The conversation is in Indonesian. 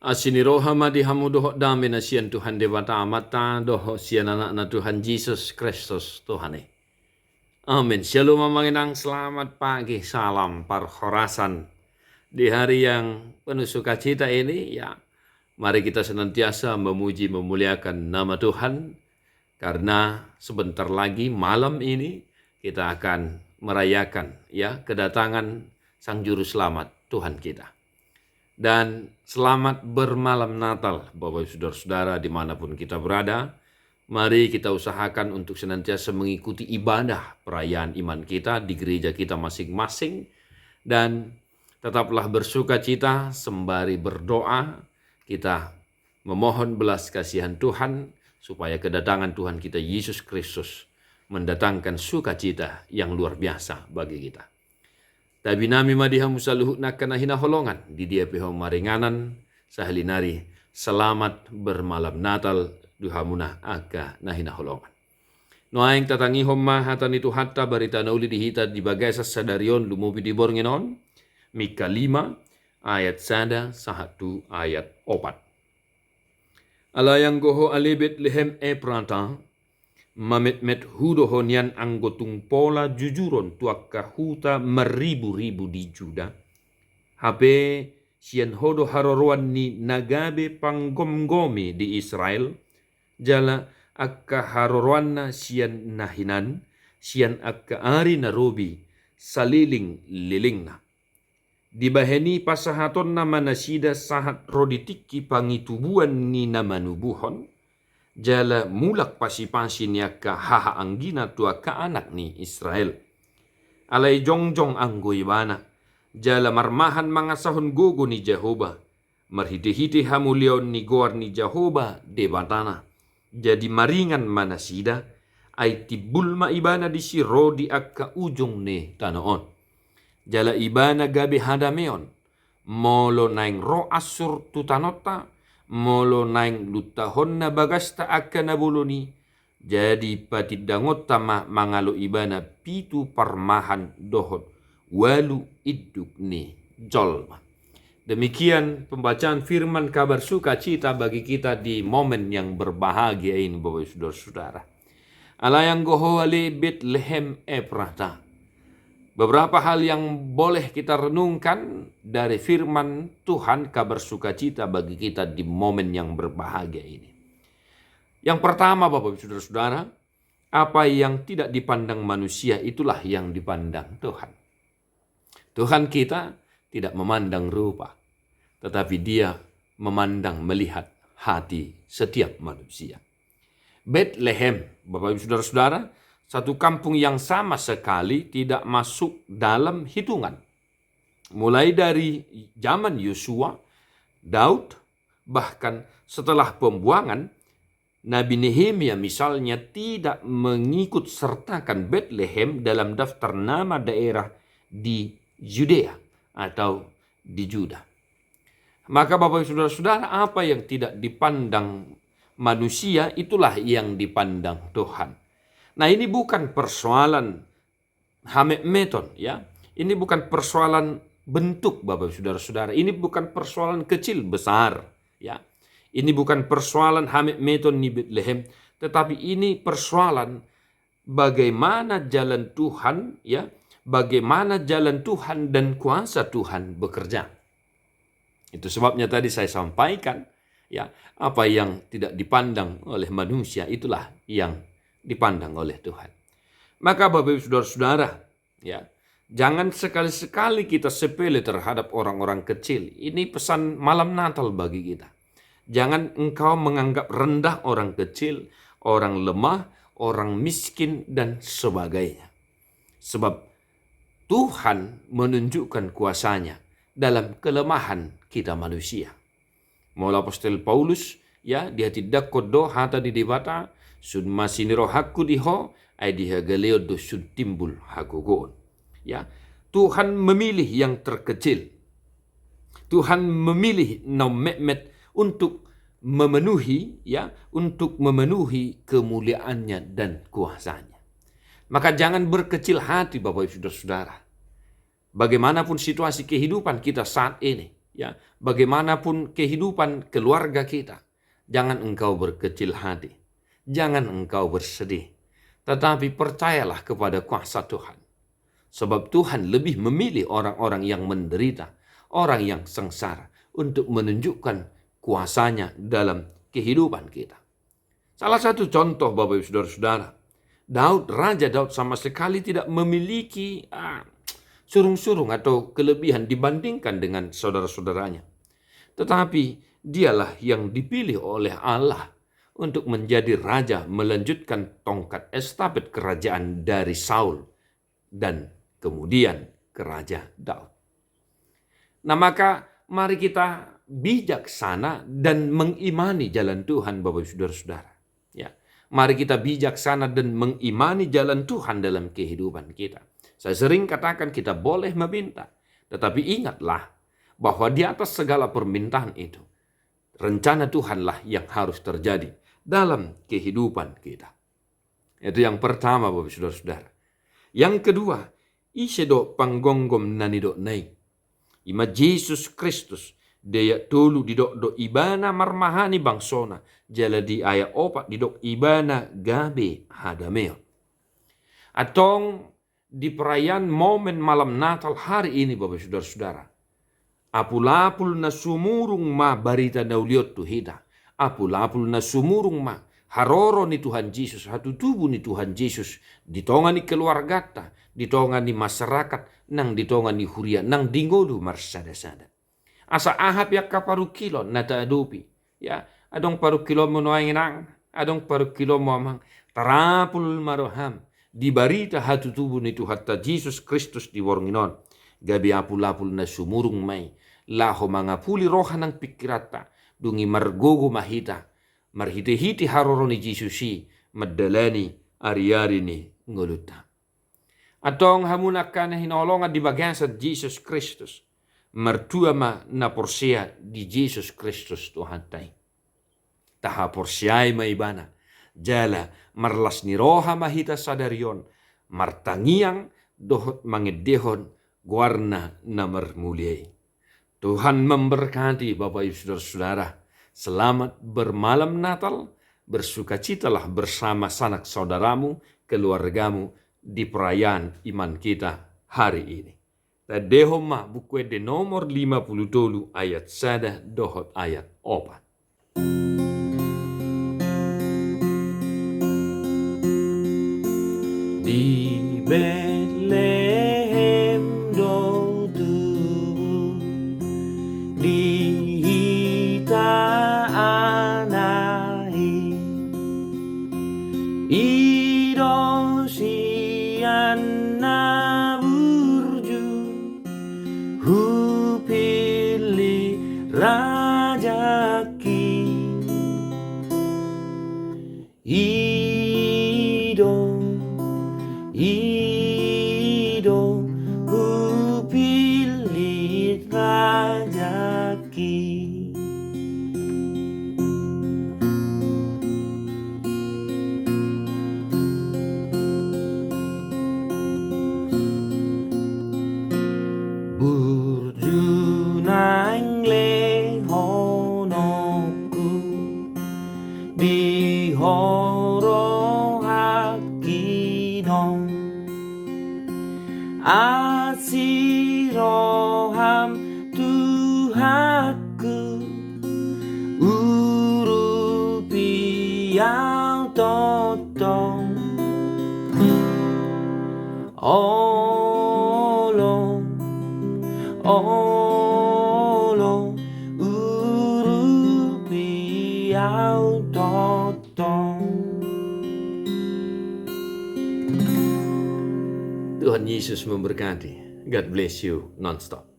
Asiniroha madi hamu doho dami na siyan Tuhan Dewata Amata doho siyan anak na Tuhan Yesus Kristus Tuhan. Amin. Shalom manginang, selamat pagi, salam parhorasan. Di hari yang penuh sukacita ini, ya, mari kita senantiasa memuji memuliakan nama Tuhan, karena sebentar lagi malam ini kita akan merayakan, ya, kedatangan Sang Juru Selamat Tuhan kita. Dan selamat bermalam Natal, Bapak Ibu Saudara-saudara dimanapun kita berada. Mari kita usahakan untuk senantiasa mengikuti ibadah perayaan iman kita di gereja kita masing-masing. Dan tetaplah bersuka cita sembari berdoa. Kita memohon belas kasihan Tuhan supaya kedatangan Tuhan kita Yesus Kristus mendatangkan sukacita yang luar biasa bagi kita. Tabi nami madiha musaluhut nakana hina holongan di dia pihak maringanan sahalinari selamat bermalam Natal duhamuna aga nahina holongan. Noaing tatangi homma hatan itu hatta barita nauli dihita di bagai sasadarion lumubi di bornginon Mika 5 ayat sada 1 ayat 4. Alayang goho alibet lehem pranta mamet-met hudo honian anggotung pola jujuron tuakka huta meribu-ribu di Juda. Hape sian hodo haroroan ni nagabe panggom-gomi di Israel. Jala akka haroroanna sian nahinan, sian akka ari narobi saliling lilingna. Dibaheni pasahaton nama nasida sahat roditiki pangitubuan ni namanubuhon. Jala mulak pasi-pasi niaka haha anggina tua ka anak ni Israel. Alay jongjong anggoy bana. Jala marmahan mga sahon gogo ni Jehovah. Marhiti-hiti hamulion ni goar ni Jehovah de batana. Jadi maringan manasida ay tibul maibana di siro di akka ujong ni tanoon. Jala ibana gabi hadameon. Molo naing ro asur tutanota. Molo naing lutahon na bagasta akan nabuloni. Jadi patidangot tama mangalo ibana pitu parmahan dohot. Walu iduk ni jolma. Demikian pembacaan firman kabar sukacita bagi kita di momen yang berbahagia ini, Bapak Saudara-saudara. Alayang goho ali Bethlehem Ephrata. Beberapa hal yang boleh kita renungkan dari firman Tuhan kabar sukacita bagi kita di momen yang berbahagia ini. Yang pertama, Bapak Ibu Saudara, apa yang tidak dipandang manusia itulah yang dipandang Tuhan. Tuhan kita tidak memandang rupa, tetapi Dia memandang melihat hati setiap manusia. Bethlehem, Bapak Ibu Saudara-saudara, satu kampung yang sama sekali tidak masuk dalam hitungan. Mulai dari zaman Yosua, Daud, bahkan setelah pembuangan, Nabi Nehemia misalnya tidak mengikut sertakan Bethlehem dalam daftar nama daerah di Yudea atau di Juda. Maka Bapak Saudara-saudara, apa yang tidak dipandang manusia itulah yang dipandang Tuhan. Nah, ini bukan persoalan hamek-meton, ya. Ini bukan persoalan bentuk, Bapak Saudara-saudara. Ini bukan persoalan kecil besar, ya. Ini bukan persoalan hamek-meton di Bethlehem, tetapi ini persoalan bagaimana jalan Tuhan, ya. Bagaimana jalan Tuhan dan kuasa Tuhan bekerja. Itu sebabnya tadi saya sampaikan, ya, apa yang tidak dipandang oleh manusia itulah yang dipandang oleh Tuhan. Maka Bapak Ibu Saudara-saudara, ya, jangan sekali-sekali kita sepele terhadap orang-orang kecil. Ini pesan malam Natal bagi kita. Jangan engkau menganggap rendah orang kecil, orang lemah, orang miskin, dan sebagainya. Sebab Tuhan menunjukkan kuasanya dalam kelemahan kita manusia. Mula Apostol Paulus, ya, dia tidak kodo hata di debata, sud masiniro hakku diho, ay diha galeo do sud timbul hakugoon. Ya, Tuhan memilih yang terkecil. Tuhan memilih nomet untuk memenuhi, ya, untuk memenuhi kemuliaannya dan kuasanya. Maka jangan berkecil hati Bapak Ibu Saudara. Bagaimanapun situasi kehidupan kita saat ini, Ya, bagaimanapun kehidupan keluarga kita, jangan engkau berkecil hati, jangan engkau bersedih, tetapi percayalah kepada kuasa Tuhan. Sebab Tuhan lebih memilih orang-orang yang menderita, orang yang sengsara, untuk menunjukkan kuasanya dalam kehidupan kita. Salah satu contoh Bapak Ibu Saudara-saudara, Raja Daud sama sekali tidak memiliki surung-surung atau kelebihan dibandingkan dengan saudara-saudaranya. Tetapi dialah yang dipilih oleh Allah untuk menjadi raja, melanjutkan tongkat estafet kerajaan dari Saul dan kemudian ke Raja Daud. Nah, maka mari kita bijaksana dan mengimani jalan Tuhan Bapak Ibu Saudara-saudara. Ya, mari kita bijaksana dan mengimani jalan Tuhan dalam kehidupan kita. Saya sering katakan kita boleh meminta, tetapi ingatlah bahwa di atas segala permintaan itu, rencana Tuhanlah yang harus terjadi dalam kehidupan kita. Itu yang pertama Bapak Ibu Saudara-saudara. Yang kedua, isedo panggonggom nanido nai. Ima Yesus Kristus daya tolu didok ibana marmahani bangsona jala di aya opat didok ibana gabe hadameo. Atong di perayaan momen malam Natal hari ini Bapak Saudara-saudara, apulapul na sumurung ma barita nauliot tu hida, apulapul na sumurung ma haroro ni Tuhan Yesus, hatu tubuh ni Tuhan Yesus, ditongani keluargata, ditongani masyarakat, nang ditongani huria, nang dingodu marsada-sada. Asa ahap yak kaparu kilo nata adopi, ya adong paru kilo mo noainang, adong paru kilo mo amang tarapul maroham, di barita hatu tubuh ni Tuhan Yesus Kristus di warnginon, gabi apul-apul na sumurung may, laho mangapuli roha ng pikirata, dungi margogo mahita, marhiti-hiti haroro ni Jesusi, madalani ari-ari ni nguluta. Atong hamunakan na hinolongan di bagian sa Jesus Kristus, mertua ma na porsia di Jesus Kristus Tuhan tay. Taha porsiay maibana, jala marlas ni roha mahita sadarion, martangiang dohot mangedehon, guarna na marmuliay. Tuhan memberkati Bapak Ibu Saudara-saudara. Selamat bermalam Natal, bersukacitalah bersama sanak saudaramu, keluargamu di perayaan iman kita hari ini. Tadehoma buku de nomor 50 ayat 1 dohot ayat 4. Di Bethlehem do tubuh, di hita anahi, ido sian na burju, hu pilih rajaki, Ido ku pilih rajaki. Burjunang lehonoku di horo hakinong asiroham Tuhaku urupi yang totong olong urupi yang totong. Tuhan Yesus memberkati. God bless you non-stop.